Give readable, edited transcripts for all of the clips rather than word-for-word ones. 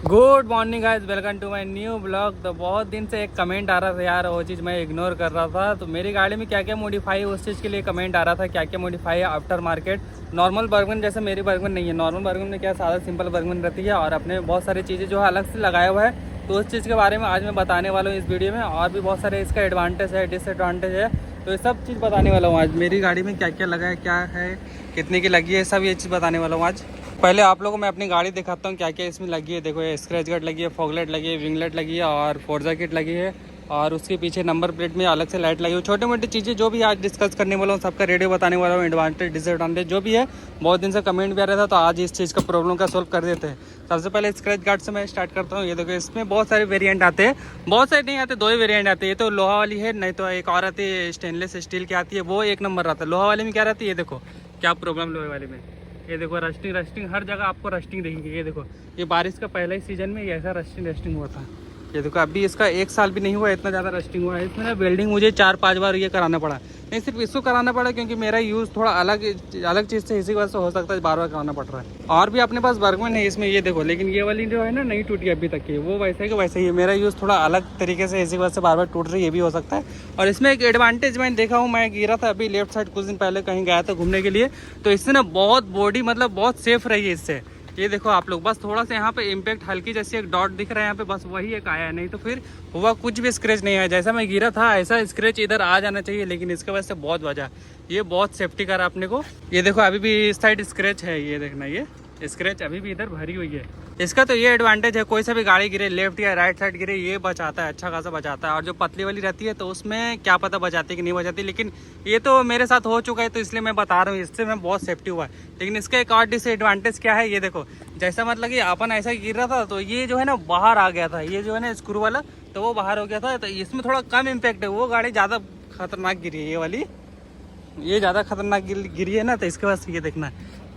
Good morning guys, welcome to my new blog. तो बहुत दिन से एक कमेंट आ रहा था यार, वो चीज़ मैं इग्नोर कर रहा था। तो मेरी गाड़ी में क्या क्या मॉडिफाई है उस चीज़ के लिए कमेंट आ रहा था, क्या क्या मॉडिफाई है आफ्टर मार्केट। नॉर्मल बर्गमन जैसे मेरी बर्गमन नहीं है। नॉर्मल बर्गमन में क्या सादा सिंपल बर्गमन रहती है और अपने बहुत सारी चीज़ें जो है अलग से लगाया हुआ है। तो उस चीज़ के बारे में आज मैं बताने वाला हूँ इस वीडियो में। और भी बहुत सारे इसका एडवांटेज है, डिसएडवांटेज है, तो ये सब चीज़ बताने वाला हूँ आज। मेरी गाड़ी में क्या क्या लगा है, क्या है, कितने की लगी है, सब ये चीज़ बताने वाला हूँ आज। पहले आप लोगों को मैं अपनी गाड़ी दिखाता हूँ क्या क्या इसमें लगी है। देखो, ये स्क्रैच गार्ड लगी है, फॉगलाइट लगी है, विंगलाइट लगी है और फोर्जा किट लगी है। और उसके पीछे नंबर प्लेट में अलग से लाइट लगी हुई। छोटी मोटी चीज़ें जो भी आज डिस्कस करने वाला हूँ, सबका रेडियो बताने वाला हूँ, एडवांटेज डिसएडवांटेज जो भी है। बहुत दिन से कमेंट भी आ रहा था, तो आज इस चीज़ का प्रॉब्लम का सोल्व कर देते हैं। सबसे पहले स्क्रैच गार्ड से मैं स्टार्ट करता हूँ। ये देखो, इसमें बहुत सारे वेरिएंट आते हैं, बहुत सारे नहीं आते, दो ही वेरिएंट आते हैं। ये तो लोहा वाली है, नहीं तो एक और आती है स्टेनलेस स्टील की आती है, वो एक नंबर आता है। लोहा वाले में क्या रहती है, ये देखो क्या प्रॉब्लम लोहे वाले में। ये देखो रस्टिंग हर जगह आपको रस्टिंग देखेंगे। ये देखो, ये बारिश का पहला ही सीजन में ऐसा रस्टिंग हुआ था। ये देखो, अभी इसका 1 साल भी नहीं हुआ, इतना ज़्यादा रस्टिंग हुआ है। इसमें ना वेल्डिंग मुझे 4-5 बार ये कराना पड़ा। नहीं, सिर्फ इसको कराना पड़ा क्योंकि मेरा यूज़ थोड़ा अलग चीज़ से, इसी वजह से हो सकता है बार बार कराना पड़ रहा है। और भी अपने पास बर्गमन है इसमें, ये देखो, लेकिन ये वाली जो है ना नहीं टूटी अभी तक की, वो वैसे ही वैसे ही। मेरा यूज़ थोड़ा अलग तरीके से, इसी वजह से बार बार टूट रही है, ये भी हो सकता है। और इसमें एक एडवांटेज मैंने देखा हूँ, मैं गिरा था अभी लेफ्ट साइड कुछ दिन पहले, कहीं गया था घूमने के लिए, तो इससे ना बहुत बॉडी मतलब बहुत सेफ रही है इससे। ये देखो आप लोग, बस थोड़ा सा यहाँ पे इम्पैक्ट हल्की जैसी एक डॉट दिख रहा है यहाँ पे, बस वही एक आया है, नहीं तो फिर हुआ कुछ भी स्क्रैच नहीं आया। जैसा मैं गिरा था ऐसा स्क्रैच इधर आ जाना चाहिए, लेकिन इसके वजह से बहुत वजह। ये बहुत सेफ्टी करा अपने को। ये देखो, अभी भी इस साइड स्क्रैच है, ये देखना, ये स्क्रैच अभी भी इधर भरी हुई है। इसका तो ये एडवांटेज है, कोई सा भी गाड़ी गिरे, लेफ्ट या राइट साइड गिरे, ये बचाता है, अच्छा खासा बचाता है। और जो पतली वाली रहती है तो उसमें क्या पता बचाती है कि नहीं बचाती, लेकिन ये तो मेरे साथ हो चुका है, तो इसलिए मैं बता रहा हूँ, इससे मैं बहुत सेफ्टी हुआ है। लेकिन इसका एक और डिसएडवांटेज क्या है, ये देखो, जैसा मतलब कि अपन ऐसा गिर रहा था तो ये जो है ना बाहर आ गया था, ये जो है ना स्क्रू वाला, तो वो बाहर हो गया था। तो इसमें थोड़ा कम इम्पैक्ट है, वो गाड़ी ज़्यादा खतरनाक गिरी है, ये वाली ये ज़्यादा खतरनाक गिरी है ना। तो इसके बाद ये देखना,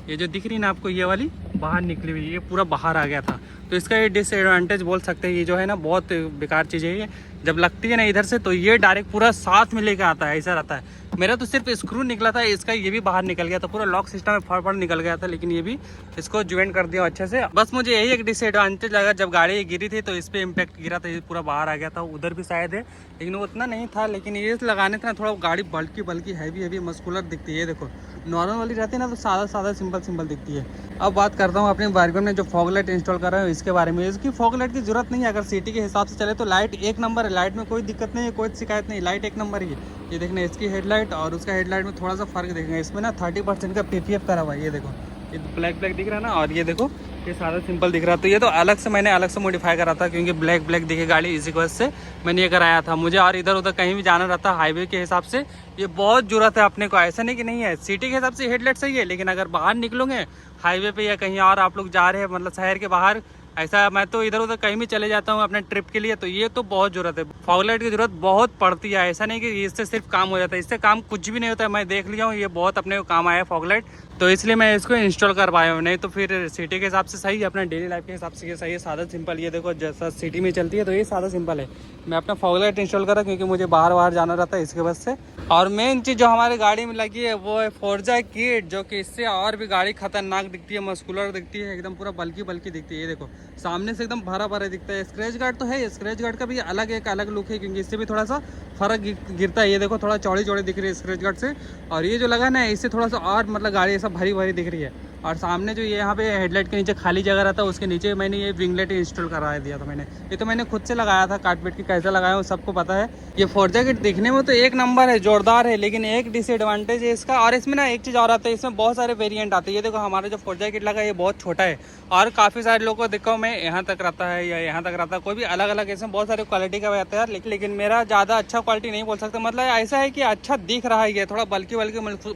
ये जो दिख रही है ना आपको, ये वाली बाहर निकली हुई, ये पूरा बाहर आ गया था। तो इसका ये डिसएडवांटेज बोल सकते हैं। ये जो है ना बहुत बेकार चीज़ है, ये जब लगती है ना इधर से तो ये डायरेक्ट पूरा साथ में लेकर आता है, ऐसा रहता है। मेरा तो सिर्फ स्क्रू निकला था, इसका ये भी बाहर निकल गया था, पूरा लॉक सिस्टम में फड़ निकल गया था, लेकिन ये भी इसको ज्वाइन कर दिया अच्छे से। बस मुझे यही एक डिसएडवांटेज लगा, जब गाड़ी गिरी थी तो इस पर इम्पैक्ट गिरा था, ये पूरा बाहर आ गया था। उधर भी शायद है, लेकिन वो उतना नहीं था। लेकिन ये लगाने से ना थोड़ा गाड़ी बल्कि हैवी मस्कुलर दिखती है। ये देखो, नॉर्मल वाली रहती है ना तो सादा सिंपल दिखती है। अब बात करता हूँ अपने बर्गमन में जो फॉगलाइट इंस्टॉल कर रहे हैं इसके बारे में। इसकी फॉगलाइट की जरूरत नहीं है, अगर सिटी के हिसाब से चले तो लाइट एक नंबर है, लाइट में कोई दिक्कत नहीं है, कोई शिकायत नहीं, लाइट एक नंबर ही है। ये देखना, इसकी हेडलाइट और उसका हेडलाइट में थोड़ा सा फर्क देखेंगे। इसमें ना 30% का PPF करा हुआ है, ये देखो, ये ब्लैक दिख रहा है ना, और ये देखो ये सादा सिंपल दिख रहा है। तो ये तो मैंने अलग से मॉडिफाई करा था, क्योंकि ब्लैक दिखे गाड़ी, इसी वजह से मैंने ये कराया था। मुझे और इधर उधर कहीं भी जाना रहता हाईवे के हिसाब से, ये बहुत जरूरत है अपने को। ऐसा नहीं कि नहीं है, सिटी के हिसाब से हेडलाइट सही है, लेकिन अगर बाहर निकलोगे हाईवे पे या कहीं और आप लोग जा रहे हैं, मतलब शहर के बाहर, ऐसा मैं तो इधर उधर कहीं भी चले जाता हूँ अपने ट्रिप के लिए, तो ये तो बहुत ज़रूरत है। फॉगलाइट की ज़रूरत बहुत पड़ती है। ऐसा नहीं कि इससे सिर्फ काम हो जाता है, इससे काम कुछ भी नहीं होता है। मैं देख लिया हूँ, ये बहुत अपने को काम आया फॉगलाइट, तो इसलिए मैं इसको इंस्टॉल कर पाया हूँ। नहीं तो फिर सिटी के हिसाब से सही है, अपना डेली लाइफ के हिसाब से ये सही है, सादा सिंपल। ये देखो, जैसा सिटी में चलती है तो ये सादा सिंपल है। मैं अपना फॉगलाइट इंस्टॉल करा क्योंकि मुझे बाहर जाना रहता है, इसके वजह से। और मेन चीज़ जो हमारी गाड़ी में लगी है वो है फोर्जा किट, जो कि इससे और भी गाड़ी खतरनाक दिखती है, मस्कुलर दिखती है, एकदम पूरा बल्कि दिखती है। ये देखो, सामने से एकदम भरा दिखता है। स्क्रैच गार्ड तो है, स्क्रैच गार्ड का भी अलग लुक है, क्योंकि इससे भी थोड़ा सा फर्क गिरता है। ये देखो, थोड़ा चौड़ी दिख रही है स्क्रैच गार्ड से, और ये जो लगा ना इससे थोड़ा सा और मतलब गाड़ी ऐसा भरी दिख रही है। और सामने जो ये यहाँ पे हेडलाइट के नीचे खाली जगह रहता है, उसके नीचे मैंने ये विंगलाइट इंस्टॉल करा दिया था मैंने। ये तो मैंने खुद से लगाया था, काट के कैसा लगाया हूँ सबको पता है। ये फोर्जा किट दिखने में तो एक नंबर है, जोरदार है, लेकिन एक डिसएडवांटेज है इसका। और इसमें ना एक चीज़ और आता है, इसमें बहुत सारे वेरिएंट आते हैं। ये देखो, हमारा जो फोर्जा किट लगा है ये बहुत छोटा है, और काफ़ी सारे लोगों को देखो मैं यहाँ तक रहता है या यहाँ तक रहता है, कोई भी अलग इसमें बहुत सारी क्वालिटी का रहता है। लेकिन मेरा ज़्यादा अच्छा क्वालिटी नहीं बोल सकता, मतलब ऐसा है कि अच्छा दिख रहा है, ये थोड़ा बल्कि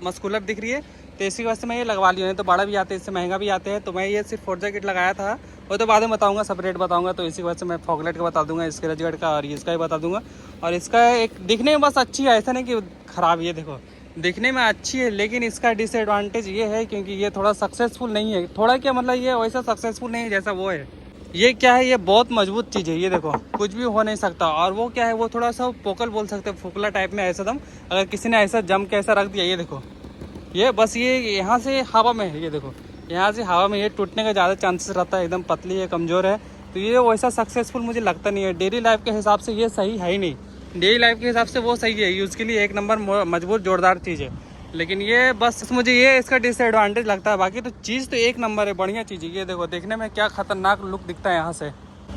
मस्कुलर दिख रही है, तो इसी वजह से मैं ये लगवा लिया। नहीं तो बड़ा भी आते हैं, इससे महंगा भी आते हैं। तो मैं ये सिर्फ फोर्जा किट लगाया था, वो तो बाद में बताऊंगा, सेपरेट बताऊंगा। तो इसी वजह से मैं फॉगलाइट का बता दूंगा, स्क्रैच गार्ड का और इसका ही बता दूंगा। और इसका एक दिखने में बस अच्छी है, ऐसा नहीं कि ख़राब। ये देखो, दिखने में अच्छी है, लेकिन इसका डिसएडवांटेज ये है क्योंकि ये थोड़ा सक्सेसफुल नहीं है। थोड़ा क्या मतलब, ये वैसा सक्सेसफुल नहीं है जैसा वो है। ये क्या है, ये बहुत मजबूत चीज़ है, ये देखो कुछ भी हो नहीं सकता। और वो क्या है, वो थोड़ा सा पोकल बोल सकते हैं, फोकला टाइप में ऐसा दम, अगर किसी ने ऐसा जम के ऐसा रख दिया, ये देखो, ये बस ये यहाँ से हवा में है, ये देखो यहाँ से हवा में ये टूटने का ज़्यादा चांसेस रहता है। एकदम पतली है, कमज़ोर है, तो ये वैसा सक्सेसफुल मुझे लगता नहीं है। डेली लाइफ के हिसाब से ये सही है ही नहीं। डेली लाइफ के हिसाब से वो सही है, यूज़ के लिए एक नंबर मजबूत जोरदार चीज़ है। लेकिन ये बस मुझे ये इसका डिसएडवांटेज लगता है। बाकी तो चीज़ तो एक नंबर है, बढ़िया चीज़ है। ये देखो देखने में क्या खतरनाक लुक दिखता है यहाँ से।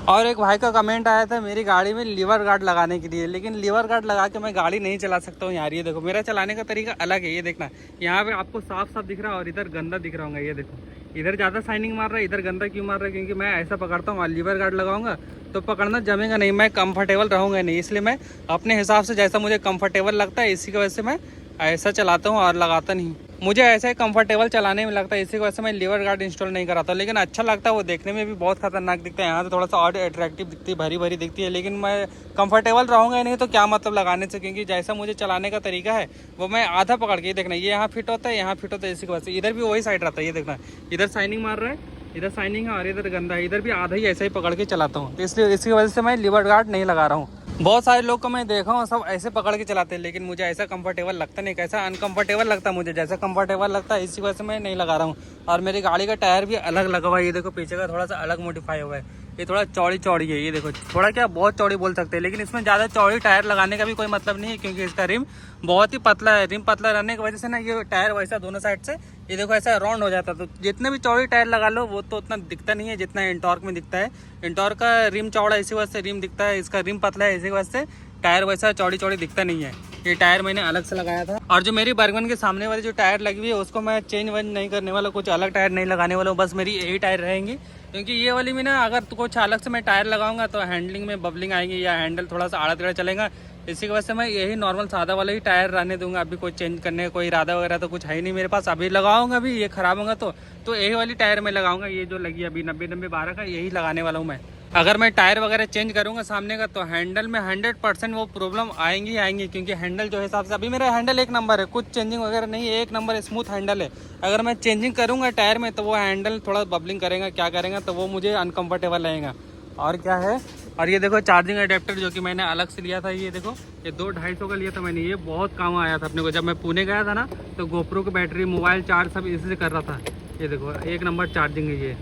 और एक भाई का कमेंट आया था मेरी गाड़ी में लीवर गार्ड लगाने के लिए, लेकिन लीवर गार्ड लगा के मैं गाड़ी नहीं चला सकता हूँ यार। ये देखो मेरा चलाने का तरीका अलग है। ये देखना, यहाँ पे आपको साफ साफ दिख रहा है और इधर गंदा दिख रहा होगा। ये देखो इधर ज़्यादा शाइनिंग मार रहा है, इधर गंदा क्यों मार रहा है? क्योंकि मैं ऐसा पकड़ता हूँ, लीवर गार्ड लगाऊंगा तो पकड़ना जमेगा नहीं, मैं कंफर्टेबल रहूँगा नहीं। इसलिए मैं अपने हिसाब से जैसा मुझे कंफर्टेबल लगता है इसी की वजह से मैं ऐसा चलाता हूँ और लगाता नहीं। मुझे ऐसे ही कंफर्टेबल चलाने में लगता है, इसी की वजह से मैं लीवर गार्ड इंस्टॉल नहीं कराता। लेकिन अच्छा लगता है, वो देखने में भी बहुत खतरनाक दिखता है। यहाँ से थोड़ा सा और अट्रैक्टिव दिखती है, भरी भरी दिखती है। लेकिन मैं कंफर्टेबल रहूँगा नहीं तो क्या मतलब लगाने से, क्योंकि जैसा मुझे चलाने का तरीका है वो मैं आधा पकड़ के, देखना ये यहाँ फिट होता है, यहाँ फिट होता है, इसी की वजह से इधर भी वही साइड रहता है। ये देखना इधर शाइनिंग मार रहा है, इधर शाइनिंग है और इधर गंदा है, इधर भी आधा ही ऐसा ही पकड़ के चलाता हूँ। तो इसलिए इसकी वजह से मैं लीवर गार्ड नहीं लगा रहा हूँ। बहुत सारे लोग को मैं देखा हूँ सब ऐसे पकड़ के चलाते हैं, लेकिन मुझे ऐसा कंफर्टेबल लगता नहीं। कैसा अनकंफर्टेबल लगता है मुझे, जैसा कंफर्टेबल लगता है इसी वजह से मैं नहीं लगा रहा हूँ। और मेरी गाड़ी का टायर भी अलग लगा हुआ है। ये देखो पीछे का थोड़ा सा अलग मॉडिफाई हुआ है, ये थोड़ा चौड़ी है। ये देखो थोड़ा क्या बहुत चौड़ी बोल सकते हैं, लेकिन इसमें ज़्यादा चौड़ी टायर लगाने का भी कोई मतलब नहीं है, क्योंकि इसका रिम बहुत ही पतला है। रिम पतला रहने की वजह से ना ये टायर वैसा दोनों साइड से ये देखो ऐसा राउंड हो जाता है। तो जितने भी चौड़ी टायर लगा लो वो तो उतना दिखता नहीं है जितना इंटॉर्क में दिखता है। इंटॉर्क का रिम चौड़ा इसी वजह से रिम दिखता है, इसका रिम पतला है इसी वजह से टायर वैसा चौड़ी दिखता नहीं है। ये टायर मैंने अलग से लगाया था। और जो मेरी बर्गमन के सामने वाली जो टायर लगी हुई है उसको मैं चेंज वेंज नहीं करने वाला, कुछ अलग टायर नहीं लगाने वाला हूँ, बस मेरी यही टायर रहेंगी। क्योंकि ये वाली में ना अगर कुछ अलग से मैं टायर लगाऊंगा तो हैंडलिंग में बबलिंग आएंगी या हैंडल थोड़ा सा आड़ा टेढ़ा चलेगा। इसी की वजह से मैं यही नॉर्मल सादा वाला ही टायर रहने दूंगा। अभी कोई चेंज करने का कोई इरादा वगैरह तो कुछ है ही नहीं मेरे पास। अभी लगाऊंगा भी, ये खराब होगा तो यही वाली टायर मैं लगाऊंगा। ये जो लगी अभी 90-90-12 का यही लगाने वाला हूँ मैं। अगर मैं टायर वगैरह चेंज करूंगा सामने का तो हैंडल में 100% वो प्रॉब्लम आएंगी। क्योंकि हैंडल जो हिसाब से अभी मेरा हैंडल एक नंबर है, कुछ चेंजिंग वगैरह नहीं है, एक नंबर स्मूथ हैंडल है। अगर मैं चेंजिंग करूंगा टायर में तो वो हैंडल थोड़ा बबलिंग करेगा, क्या करेगा, तो वो मुझे अनकंफर्टेबल लगेगा। और क्या है, और ये देखो चार्जिंग अडेप्टर जो कि मैंने अलग से लिया था। ये देखो ये 2-250 का लिया था मैंने, ये बहुत काम आया था अपने को। जब मैं पुणे गया था ना तो गोप्रो की बैटरी, मोबाइल चार्ज सब इसी से कर रहा था। ये देखो एक नंबर चार्जिंग है ये।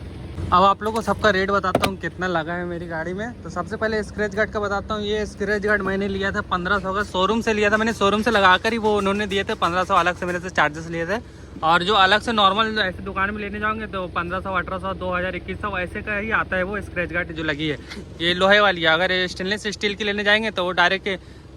अब आप लोगों को सबका रेट बताता हूँ कितना लगा है मेरी गाड़ी में। तो सबसे पहले स्क्रैच गार्ड का बताता हूँ। ये स्क्रैच गार्ड मैंने लिया था 1500 का, शोरूम से लिया था मैंने। शोरूम से लगा कर ही वो उन्होंने दिए थे 1500, अलग से मेरे से चार्जेस लिए थे। और जो अलग से नॉर्मल ऐसे दुकान में लेने जाओगे तो 1500, 1800, 2000, 2100 ऐसे का ही आता है वो स्क्रैच गार्ड जो लगी है। ये लोहे वाली है। अगर स्टेनलेस स्टील की लेने जाएंगे तो वो डायरेक्ट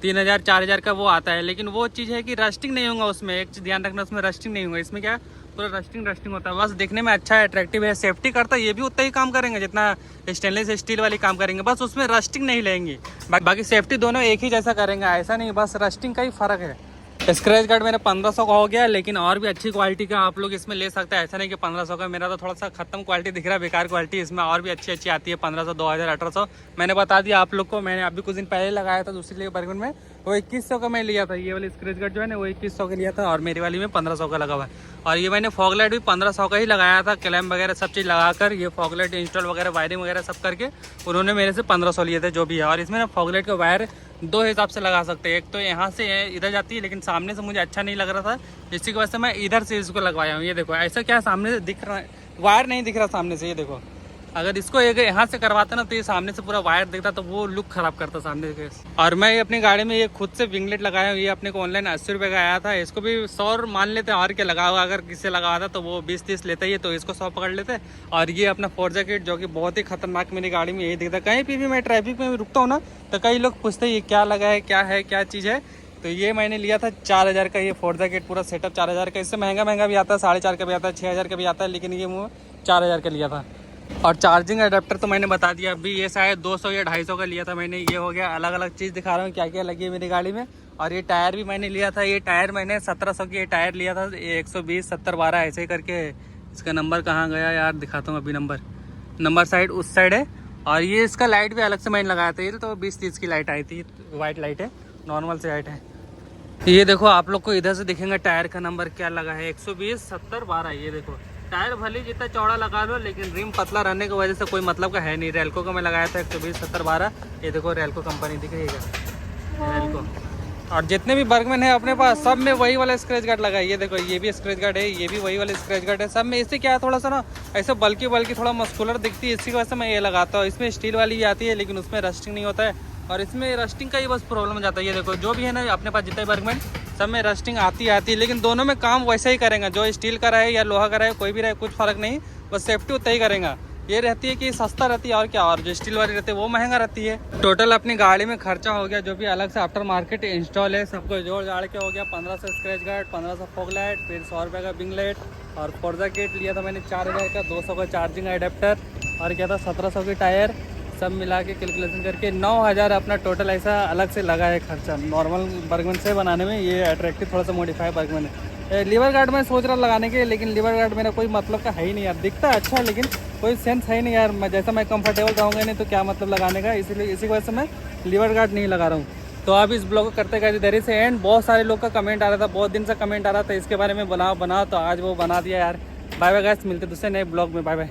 3000, 4000 का वो आता है। लेकिन वो चीज़ है कि रस्टिंग नहीं होगा उसमें। एक चीज़ ध्यान रखना, उसमें रस्टिंग नहीं होगा। इसमें क्या पूरा रस्टिंग होता है। बस देखने में अच्छा है, अट्रैक्टिव है, सेफ्टी करता है। ये भी उतना ही काम करेंगे जितना स्टेनलेस स्टील वाली काम करेंगे, बस उसमें रस्टिंग नहीं लेंगे। बाकी सेफ्टी दोनों एक ही जैसा करेंगे, ऐसा नहीं, बस रस्टिंग का ही फ़र्क है। स्क्रैच गार्ड मेरा 1500 का हो गया, लेकिन और भी अच्छी क्वालिटी का आप लोग इसमें ले सकते हैं। ऐसा नहीं कि 1500 का, मेरा तो थोड़ा सा खत्म क्वालिटी दिख रहा है, बेकार क्वालिटी। इसमें और भी अच्छी आती है 1500, 2000, 1800। मैंने बता दिया आप लोग को। मैंने अभी कुछ दिन पहले लगाया था दूसरी लिए बर्गमन में, वो 2100 का मैं लिया था। ये वाली स्क्रैच गार्ड जो है ना वो 2100 का लिया था, और मेरी वाली में 1500 का लगा हुआ है। और ये मैंने फॉग लाइट भी 1500 का ही लगाया था, क्लैम्प वगैरह सब चीज़ लगाकर। ये फॉग लाइट इंस्टॉल वगैरह, वायरिंग वगैरह सब करके उन्होंने मेरे से 1500 लिए थे जो भी है। और इसमें ना फॉग लाइट का वायर दो हिसाब से लगा सकते हैं। एक तो यहाँ से इधर जाती है, लेकिन सामने से मुझे अच्छा नहीं लग रहा था, इसी की वजह से मैं इधर से इसको लगवाया हूँ। ये देखो ऐसा क्या सामने से दिख रहा है, वायर नहीं दिख रहा सामने से। ये देखो अगर इसको एक यहाँ से करवाता ना तो ये सामने से पूरा वायर दिखता तो वो लुक खराब करता सामने के। और मैं अपनी गाड़ी में ये खुद से विंगलेट लगाया हूँ। ये अपने को ऑनलाइन 80 रुपये का आया था। इसको भी 100 मान लेते हैं, और क्या लगा हुआ। अगर किसी लगा था तो वो 20-30 लेते ही, तो इसको 100 पकड़ लेते। और ये अपना फोर्जा किट जो कि बहुत ही खतरनाक मेरी गाड़ी में यही दिखता है। कहीं भी मैं ट्रैफिक में रुकता हूँ ना तो कई लोग पूछते हैं ये क्या लगा है, क्या चीज़ है। तो ये मैंने लिया था 4000 का, ये फोर्जा किट पूरा सेटअप 4000 का। इससे महंगा भी आता है, 4.5 का भी आता है, 6000 का भी आता है, लेकिन ये मुझे 4000 का लिया था। और चार्जिंग अडेप्टर तो मैंने बता दिया अभी, ये शायद 200 या 250 का लिया था मैंने। ये हो गया। अलग अलग चीज़ दिखा रहा हूँ क्या क्या लगी है मेरी गाड़ी में। और ये टायर भी मैंने लिया था, ये टायर मैंने 1700 की ये टायर लिया था, 120, 70, 12 ऐसे ही करके। इसका नंबर कहाँ गया यार, दिखाता हूँ अभी। नंबर साइड उस साइड है। और ये इसका लाइट भी अलग से मैंने लगाया था। ये तो 20-30 की लाइट आई थी, वाइट लाइट है, नॉर्मल से लाइट है। ये देखो आप लोग को इधर से दिखेंगे टायर का नंबर क्या लगा है, 120, 70, 12। ये देखो टायर भले जितना चौड़ा लगा लो, लेकिन रिम पतला रहने की वजह से कोई मतलब का है नहीं। रेलको का मैं लगाया था 120, 70, 12। ये देखो रेलको कंपनी दिख रही है, रेलको और जितने भी बर्गमैन है अपने पास सब में वही वाला स्क्रैच गार्ड लगा है। ये देखो ये भी स्क्रैच गार्ड है, ये भी वही वाला स्क्रैच गार्ड है सब में। इससे क्या है थोड़ा सा ना ऐसे बल्कि थोड़ा मस्कुलर दिखती है, इसी की वजह से मैं ये लगाता हूँ। इसमें स्टील वाली भी आती है लेकिन उसमें रस्टिंग नहीं होता है, और इसमें रस्टिंग का ही बस प्रॉब्लम हो जाता है। ये देखो जो भी है ना अपने पास जितने बर्गमैन सब में रस्टिंग आती है, लेकिन दोनों में काम वैसा ही करेंगे। जो स्टील का रहे या लोहा का रहे कोई भी रहे कुछ फर्क नहीं, बस सेफ्टी उतना ही करेगा। ये रहती है कि सस्ता रहती है और क्या, और जो स्टील वाली रहती है वो महंगा रहती है। टोटल अपनी गाड़ी में खर्चा हो गया जो भी अलग से आफ्टर मार्केट इंस्टॉल है सबको जोड़ जाड़ के हो गया 1500 स्क्रैच गार्ड, 1500 फॉग लाइट, फिर 100 रुपये का बिंग लाइट, और फोर्जा किट लिया था मैंने 4000 का, 200 का चार्जिंग एडेप्टर, और क्या था 1700 की टायर, सब मिला के कैलकुलेशन करके 9000 अपना टोटल ऐसा अलग से लगा है खर्चा नॉर्मल बर्गमैन से बनाने में। ये अट्रैक्टिव थोड़ा सा मॉडिफाई बर्गमैन है। लीवर गार्ड मैं सोच रहा लगाने के, लेकिन लीवर गार्ड मेरा कोई मतलब का है ही नहीं यार। दिखता है अच्छा लेकिन कोई सेंस है ही नहीं यार। मैं जैसा मैं कंफर्टेबल रहूँगा नहीं तो क्या मतलब लगाने का, इसीलिए इसी वजह से मैं लीवर गार्ड नहीं लगा रहा हूँ। तो आप इस ब्लॉग को करते गए देरी से एंड। बहुत सारे लोग का कमेंट आ रहा था, बहुत दिन से कमेंट आ रहा था इसके बारे में बना तो आज वो बना दिया यार। बाय बाय गाइस, मिलते दूसरे नए ब्लॉग में, बाय बाय।